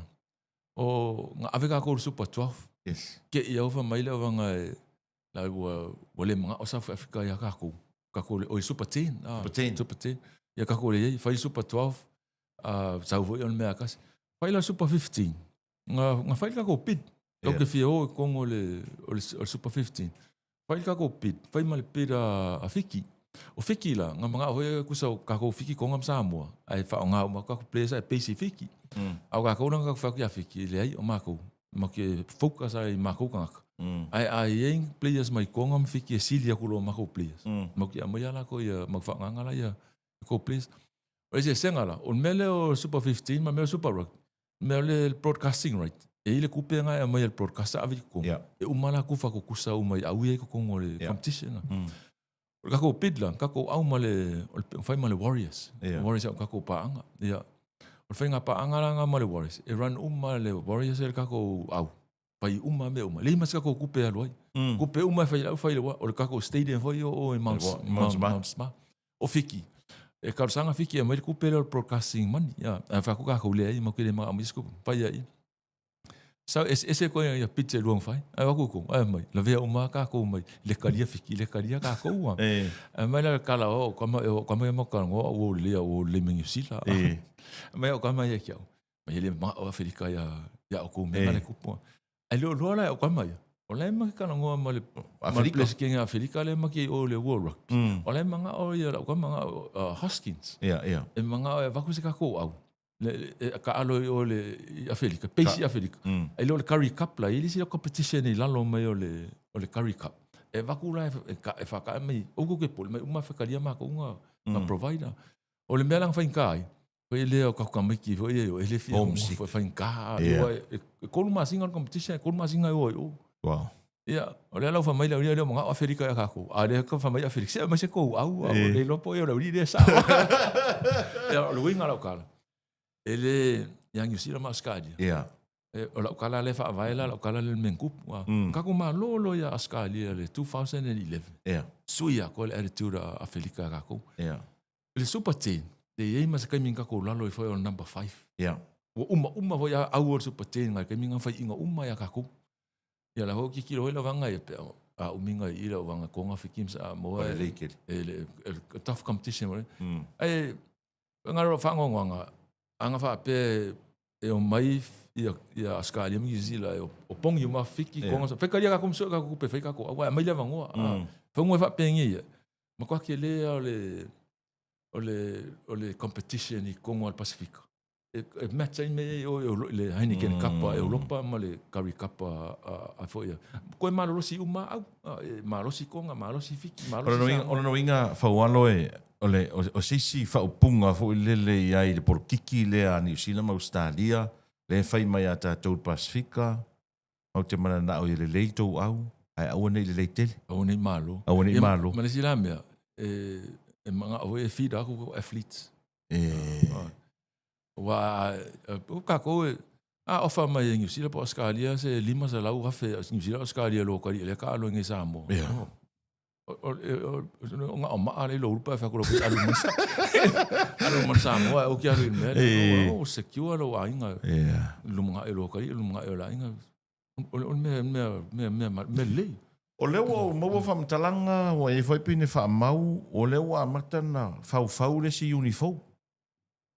O nga ave kako Super 12. Yes. Ke ia ova mai le wanga la wale mga o South Africa ia kako. Kako le o Super 10. Super 10. Super 10. Ia kako le ia fai Super 12. Sau voi on mea kas. Fai la Super 15. Nga fai kako pit. Kau ke fia o kongo le Super 15. Fai kako pit. Fai ma le pit a fiki. O fiki la, nga mga hoi kusau kako fiki kongam Samoa. Ai wha o ngā o kako plesa e peisi fiki. Au kako nanga kako whaku ia fiki le ai o mako. Maki focus ai mako kangaka. Ai yang players mai kongam fiki e sili aku lo mako players. Maki a mai ala ko ia magwhanganga la ia ko players. O ese senga la, on mele o Super 15, ma mele Super Rugby. Mele broadcasting right. E ile kupe nga e mai el broadcaster avi kongo. E umala kufa ko kusa umai au ia ko kongo le competition. Kako pidla, kako au male, fai male Warriors. Warriors au kako paanga. Ia. O fai ngā paanga la ngā male Warriors. E run male Warriors e kako au. Fai me uma. Lei mas kako kupe aluai. Kupe fai lau fai lewa. O kako stadium fai o Mount Smart. O fiki. E karusanga fiki e mai kupe le broadcasting mani. Ia. E whako kako lea i makile mga amisku. Fai ai. So ese ko ia pizza luang fai. Ai wako ko. Ai mai. La vea uma kako mai. Le karia fiki, le karia kako wa. Mai la kala o kama mo kan o le mingi sila. Mai o kama ia kiau. Mai le ma o Afrika ya o ko me le kupo. Ai lo la o kama ia. O le ma kana ngo ma le Afrika kinga Afrika le ma ki o le World Rugby. O le manga o ia o kama Hoskins. Ia. E manga o vaku se kako au. Ka alo o le Afrika, peisi Afrika. Ai lo le Curry Cup la, ili si o competition i lalo mai o le Curry Cup. E vaku la e whaka mai, o ke pole, mai uma whakaria maka unga provider. O le mea lang whainkai, Foi le o kakamiki foi eu ele foi em cá e kolu masinga competition kolu masinga o wow ia ole la família ole mo nga Afrika ya kako ale ka família Afrika se mas ko au le lo po eu le de sa ia lo winga lo kala ele yang you see la mascadi ia o la kala le fa vaila lo kala le menkup kako ma lo ya ascali le 2011 ia suia ko le attitude Afrika kako ia le super team de ei mas ka minga ko lalo foi o number 5 ia o uma foi a au super team ngai ka minga fai inga uma ya kako ia la ho ki kilo la vanga e pe a uminga i la vanga ko nga fikim sa mo ele tough competition ai ngaro fango nga anga fa pe e o mai ia ascali mi zila o pong you ma fiki ko nga fe karia ka kom so ka ku pe fe ka ko wa mai la vango fa mo fa pengi ma ko ke le ole competition i Kongo al Pacifico. E match ai me o le Heineken Cup a Europa ma le Curry Cup a foi. Ko ma rosi uma au ma rosi Konga ma rosi fiki ma rosi. Ona no inga faualo e ole o sisi fa upunga fo le ai por kiki le a New Zealand Australia le fai mai ata to Pacifica au te mana na o le leito au ai au nei le leitele. Au nei malo. Au nei malo. Ma le silamia e mga o feed ako athletes wa o kako ofa mai New Zealand po Australia se lima sa lau hafe New Zealand Australia lo ka le ka lo ngi samo o nga ma ale lo pa fa ko lo alu man samo o ki alu me o secure lo ainga lu mga lo ka lu mga la ainga o me le o leo mo fa mtalanga o e foi pine fa mau o leo a matana fau le si unifo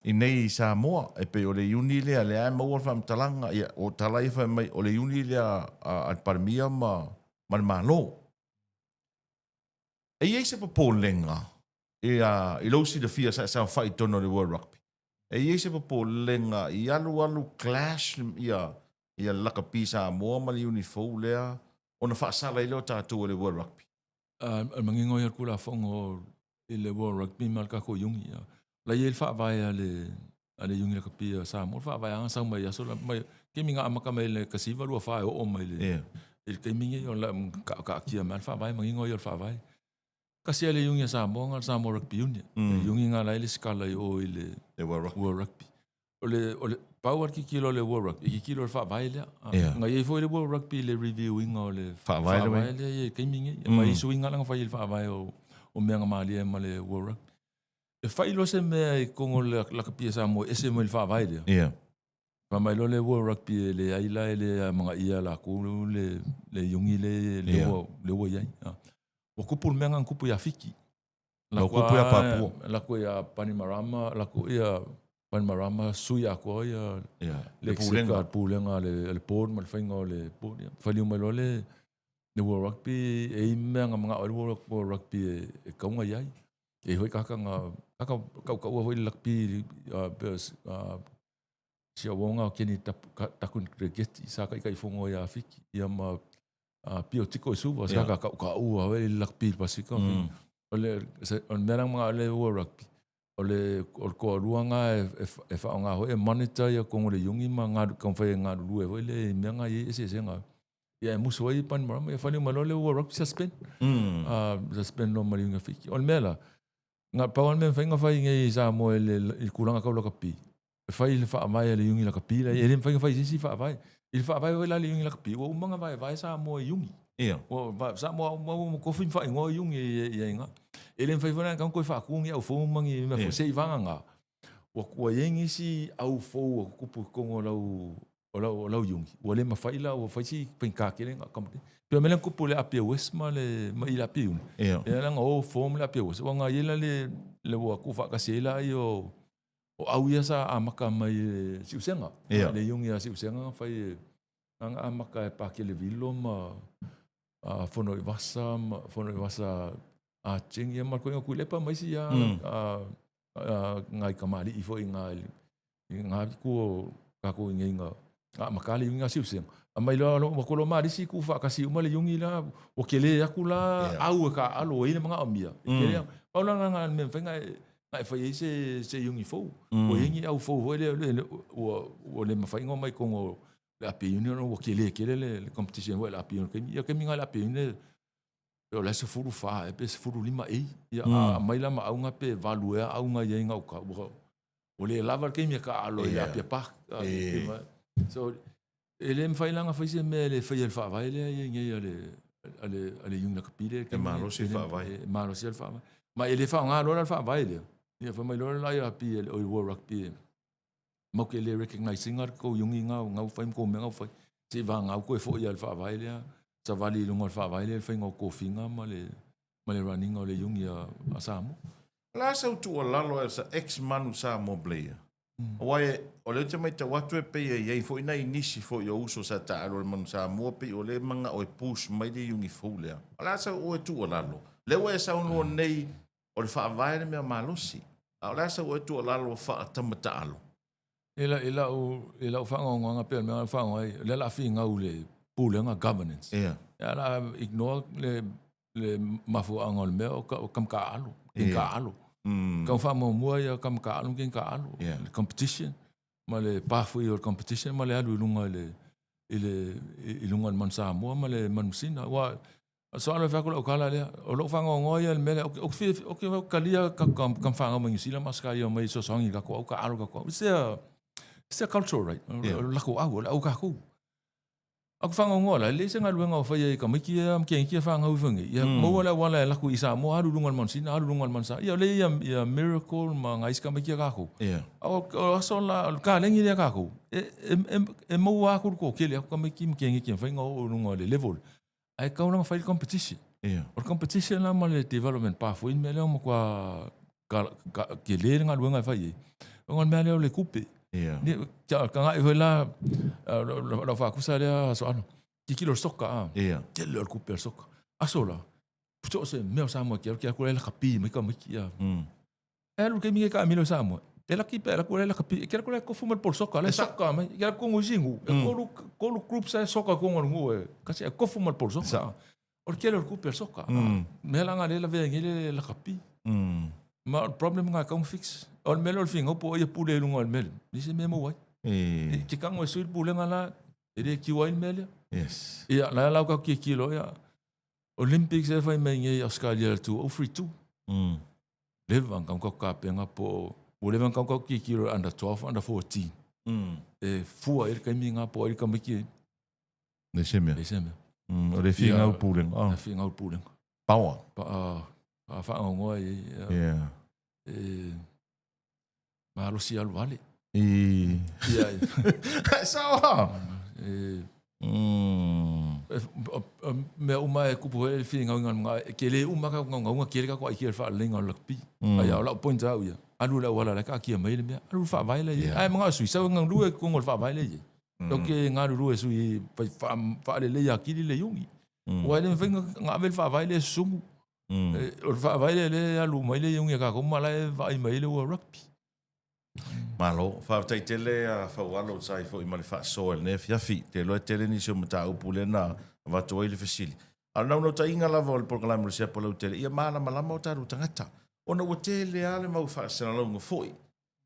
i nei Samoa e pe o le uni le ale mo fa mtalanga ia o talai fa mai o le uni le al parmia ma malo e ia se po lenga i lo si de fia sa fight tono le World Rugby e ia se po lenga i alu clash ia la kapisa mo ma le unifo le ona fa sala ilo tatu le World Rugby. Mangingo ia kula fongo le World Rugby malka ko yungi. La ia fa vai ale yungi le kapia sa mo fa vai anga sa mai so mai ke minga amaka mai le kasiva lu fa o mai le. Il ke minga yo la ka kia man fa vai mangingo ia fa vai. Kasi le yungi sa mo ngal sa mo rugby yungi. Yungi nga la ile skala o ile World Rugby. Ole power ki kilo le World Rugby ki kilo fa vai le nga ye foi le World Rugby le reviewing o le fa vai le ke mingi mai swing nga fa il fa vai o me nga mali ma le World Rugby e fa ilo se me con la capia sa mo ese mo il fa vai le Ma mai lo le World Rugby le aila le mga ia la ku le yungi le wo yai. O kupu menga kupu ya fiki. La kupu ya Papua. La ku ya Panimarama, la ku ya Panimarama suya ko ya. Le pulenga le pon mal fainga le pon. Fali mai lo le World Rugby e menga mga World Rugby e kaunga yai. E hoi kaka kau hoi rugby sia wonga keni takun cricket sa kai fongo ya fiki ia ma pio tiko su was ka u ave lakpi pasika ole on merang ma le rugby ole ko ruanga e fa nga ho e monitor ya ko le yungi ma nga kon fa nga lu e le menga ye se nga ia muso ai pan ma e fa ni malo le rugby suspend suspend no mali nga fiki on mela nga pa on men fa nga fa ngai sa mo le kulanga ka lo kapi fai le fa vai le yungi la kapila e le fai si fa vai il fa vai la le yungi la kapi o manga vai sa mo yungi o sa mo ko fin fa ngo yungi e nga e le fai fona kan ko fa ku ngi au fo mangi me fo sei vanga nga o yengi si au fo ku pu ko o yungi o le ma fai la o fai si pen ka ke nga kam pe me le ku pu le apie wes ma le ma ila pi un e la ngo fo me la apie wes o nga yela le wa ku fa ka sei la yo o au ia sa amaka mai siusenga le yungi a siusenga fai anga amaka e pa ke le vilo ma fono i vasa a chingi ma ko ku lepa mai si a ngai kamali i foi ngai ku ka ko ngai a makali yungi a siusenga a mai lo ko lo mari si ku fa ka si uma le yungi la o ke le akula au ka alo i le mga amia ke le paula nga me fenga ai fai se yungi fo o yengi au fo o le mafai ngo mai kongo la pe union o ke le competition o la pe union ke minga la pe union o la se furu fa e pe se furu lima ya mai la ma au nga pe value au nga yenga o ka o le lava ke mi ka alo ya pe pa so ele mfai langa fai se me le fai el fa vai le yengi ale yungi la kapile ke maro se fa vai maro se fa vai ma ele fa nga lo la fa vai le ia fa mai lora la ia pi o World Rugby mo ke le recognizing ar ko yungi nga fai ko me nga fai se va nga ko fo ia fa vai le sa vali lunga fa vai le fai ngo ko finga ma le running o le yungi a Samoa la sa tu la lo sa ex manu Samoa player wai o le mai te watu e pe ye fo ina inisi fo yo uso sa ta lo manu Samoa pe o le manga o push mai le yungi fo le la sa o tu la lo le we sa no nei o le fa vai me malosi a la sa o tu la lo fa tamata alo ela o fa nga pe me fa nga le la fi nga ule pulenga governance ya la ignore le mafu angol me o kam ka alo ka fa mo ya kam ka alo kin ka alo le competition ma le pa fu yo competition ma le alu lunga le lunga man sa mo ma le man sina wa so ala fa ko kala le o lo fa ngo ya me o fi o ke kalia kam fa ngo ngi sila maska yo mai so songi ka ko ka alo ka ko it's a culture right la ko au ka ko aku fa ngo la le se nga luenga fa ye ka miki am ke fa ngo fungi ya mo wala la ku isa mo alu lunga man sina alu lunga man sa ya le ya miracle ma nga iska miki ka ko o so la ka lengi le ka ko e mo wa ko ke le ka miki ke fa ngo lunga le level ai ka una file competition o competition la mal development pathway me le mo kwa ke le nga luenga fa ye ngon me le coupe ni ka nga e la la fa ku sa le so ano ki kilo soka ke le coupe soka asola puto se me sa mo ke ko le kapi me ka ya lu ke mi ka mi lo sa mo ela ki pera ko le kapi ke ko le ko fuma por soka le soka me ya ko ngozingu ko lu group sa soka ko ngor ka se ko fuma por soka o ke le coupe soka me la nga le la ve ngile la kapi ma problem nga kong fix on melo fingo po ye pule lungo mel ni se memo wai ki kang o sul pule nga la e ki wai mel yes ya la ka ki kilo ya Olympics e fai mai nge Australia tu o free tu le van kan ko ka penga po o le van kan ko ki kilo under 12 under 14 e fu e ka mi nga po e ka mi ki le semia o le finga o pule le finga o pule power fa ngo ma lo si al vale Sawa. Me uma e kupu e whinga nga ke le uma ka nga ke le ka ko i fa lenga lakpi ai ala point out ya alu la wala ka ki mai le me alu fa vai le ai mga sui sa nga lu ko ngol fa vai le donc nga lu sui fa le ya ki le yungi wa le venga nga vel fa vai le sumu o fa vai le alu mai le yungi ka ko mala vai mai le rugby malo fa tai tele fa walo sai fo i male fa so el ne fi te lo tele ni so mata upulena va to ile fasili ala no tai ngala vol program ro se polo tele ia mala mala mo taru tangata ona o tele ale mau fa sala longa foi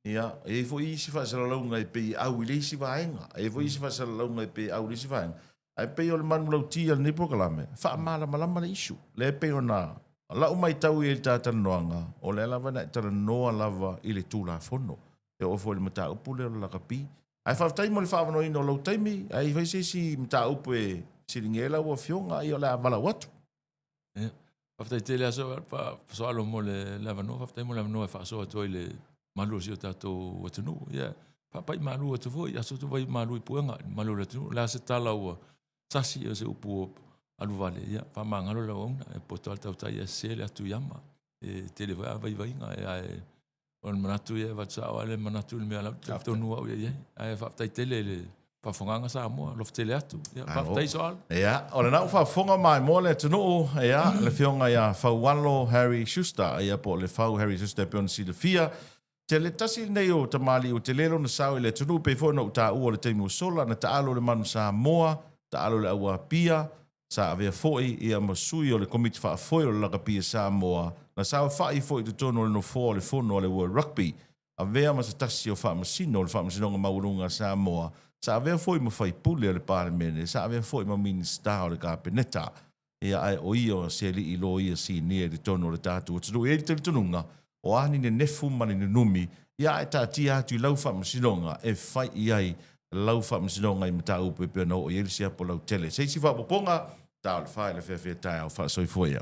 ia e foi si fa sala longa e pe au ile si vaenga e foi si fa sala longa e pe au ile si vaenga ai pe o man lo ti al ni program fa mala mala mala isu le pe ona la o mai tau e tata noanga o le lava na tara noa lava ile tula fono e o foi mata upule la kapi ai fa tai mo le fa no ino lo taimi ai vai si mata upe siringela o fionga i o la vala watu fa tai tele aso fa so alo mo le lava no fa tai mo lava no fa so to ile malu si o tato o tunu ia pa pai malu o tu foi aso tu vai malu i puenga malu le tunu la se tala o sasi o se upu alu vale ia fa mangalo la ona e poto alta tai e sele atu yama e tele vai nga e on manatu e va tsa wale manatu le mela to no o ye ai fa tai tele le pa fonga sa mo lo tele atu ia fa tai sol ia ona na fa fonga mai mo le tunu ia le fionga ia fa walo Harry Schuster ia po le fa Harry Schuster pe on si de fia tele tasi nei o tamali o tele lo na sa le tunu pe fo no ta o le temu sola na ta alo le manu sa moa ta alo le awa pia sa ave foi ia masui o le komiti fa foi o la kapia sa moa na sa fa i foi to tono no fo le fono le rugby ave ma sa tasi o fa masino le fa masino nga maulunga sa moa sa ave foi mo fai pule le parlamento sa ave foi mo minista o le kapeneta ia ai o io se li ilo ia si ni le tono le tatu tu e te tonunga o ani ne nefu mani ne numi ia e ta tia tu lau fa masino nga e fai ai lau fa masino nga i mata upe pe no o ia sia po lau tele se si fa poponga tal fa le fe tai fa so foi